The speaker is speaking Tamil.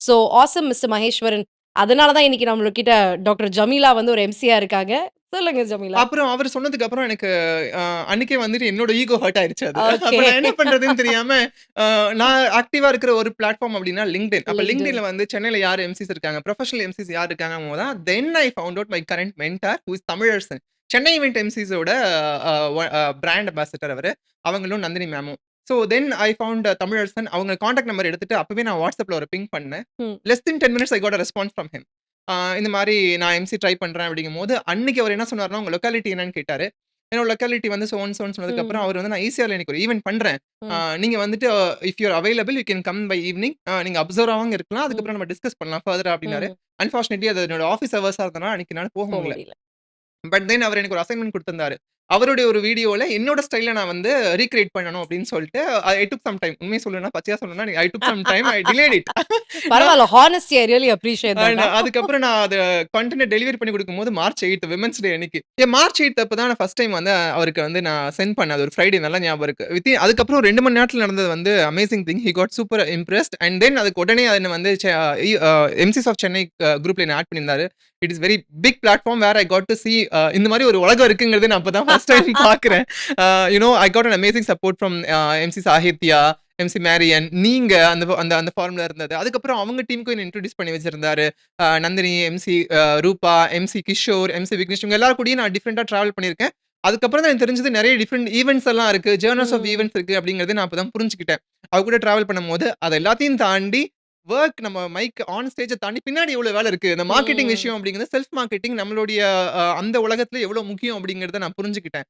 So awesome mister Maheswaran. அதனால தான் இன்னைக்கு நம்மகிட்ட டாக்டர் ஜமீலா வந்து ஒரு எம்சியா இருக்காங்க. சொல்லுங்க ஜமீலா. அப்புறம் அவரு சொன்னதுக்கு அப்புறம் எனக்கு அன்னைக்கே வந்துட்டு என்னோட ஈகோ ஹர்ட் ஆயிருச்சு அது. ஓகே. அப்ப நான் என்ன பண்றதுன்னு தெரியாம, நான் ஆக்டிவா இருக்கிற ஒரு பிளாட்ஃபார்ம் அப்டின்னா LinkedIn. அப்ப லிங்க்டின். LinkedInல வந்து சென்னையில யார் எம்சிஸ் இருக்காங்க, ப்ரொஃபஷனல் எம்சிஸ் யார் இருக்காங்கங்கும்போது தான், then I found out my current mentor who is Tamilarasan. Chennai event எம்சிஸோட பிராண்ட் அம்பாசடர் அவரு. அவங்களும் நந்தினி மேமும். So then I found Tamilarasan. அவங்க கான்டாக்ட் நம்பர் எடுத்துட்டு அப்பவே நான் WhatsAppல ஒரு பிங் பண்ணேன். ம். Less than 10 minutes I got a response from him. இந்த மாரி நான் எம்சி ட்ரை பண்றேன் அப்படிங்கும்போது, அன்னைக்கு அவரு என்ன சொன்னாருன்னா, உங்க லொக்காலிட்டி என்னன்னு கேட்டாரு. என்னோட லொக்காலிட்டி வந்து சோ அண்ட் சோன்னு சொன்னதுக்கப்புறம், ம். அவரு வந்து நான் ஈசிஆர்ல இன்னைக்கு ஒரு ஈவென்ட் பண்றேன். ம். நீங்க வந்துட்டு if you are available you can come by evening. நீங்க அப்சர்வராவும் இருக்கலாம். ம். அதுக்கப்புறம் நம்ம டிஸ்கஸ் பண்ணலாம் ஃபர்தரா அப்படின்னாரு. ம். அன்பார்ச்சுனேட்லி அது என்னோட ஆஃபீஸ் ஹவர்ஸா இருந்தனால அன்னைக்கு என்னால போக போ முடியல. முடியல. பட் தென் அவரு எனக்கு ஒரு அசைன்மென்ட் குடுத்திருந்தாரு. அவருடைய ஒரு வீடியோல என்னோட ஸ்டைல்ல நான் வந்து ரீகிரியேட் பண்ணணும் அப்படின்னு சொல்லிட்டு, ஐ டுக் சம் டைம். உண்மைய சொல்லணும்னா, பச்சையா சொல்லணும்னா, I took some time. I delayed it. நான் பரவால்ல. Honesty I really appreciate that. அதுக்கப்புறம் நான் அத கன்டென்ட் டெலிவரி பண்ணி குடுக்கும்போது மார்ச் 8 விமென்ஸ் டே அன்னைக்கு. மார்ச் 8 அப்ப தான் நான் ஃபர்ஸ்ட் டைம் வந்து அவருக்கு வந்து நான் சென்ட் பண்ணேன். அது ஒரு ஃப்ரைடே நல்லா ஞாபகம் இருக்கு. அதுக்கப்புறம் 2 மணி நேரத்துல நடந்தது வந்து amazing thing. He got super impressed. And then அதுக்கு உடனே என்ன வந்து எம்சிஸ் ஆஃப் சென்னை குரூப்ல என்ன ஆட் பண்ணியிருந்தாரு. It is very big platform where I got to see இந்த மாரி ஒரு உலகம் இருக்குங்கிறத நான் அப்ப தான் ஃபர்ஸ்ட் டைம் பார்க்கிறேன். I got an amazing support from MC Sahithya, MC Marian, நீங்க அந்த அந்த அந்த ஃபார்ம்ல இருந்தது. அதுக்கப்புறம் அவங்க டீமுக்கும் என்ன இன்ட்ரோடியூஸ் பண்ணி வச்சிருந்தாரு. நந்தினி, எம்சி ரூபா, எம்சி கிஷோர், எம்சி விக்னேஷ் இவங்க எல்லார் கூடயும் நான் டிஃபரெண்ட்டா டிராவல் பண்ணியிருக்கேன். அதுக்கப்புறம் தான் எனக்கு தெரிஞ்சது நெறைய டிஃபரெண்ட் ஈவென்ட்ஸ் எல்லாம் இருக்கு. ஜர்னல்ஸ் ஆஃப் ம். ஈவென்ட்ஸ் இருக்கு அப்படிங்கிறத நான் அப்ப தான் புரிஞ்சுக்கிட்டேன். அவ கூட டிராவல் பண்ணும்போது, அது எல்லாத்தையும் தாண்டி வொர்க் நம்ம மைக் ஆன் ஸ்டேஜ தாண்டி பின்னாடி எவ்வளோ வேலை இருக்கு. இந்த மார்க்கெட்டிங் ம். விஷயம் அப்படிங்கிறது செல்ஃப் மார்க்கெட்டிங் நம்மளுடைய அந்த உலகத்துல எவ்வளோ முக்கியம் அப்படிங்கிறத நான் புரிஞ்சுக்கிட்டேன்.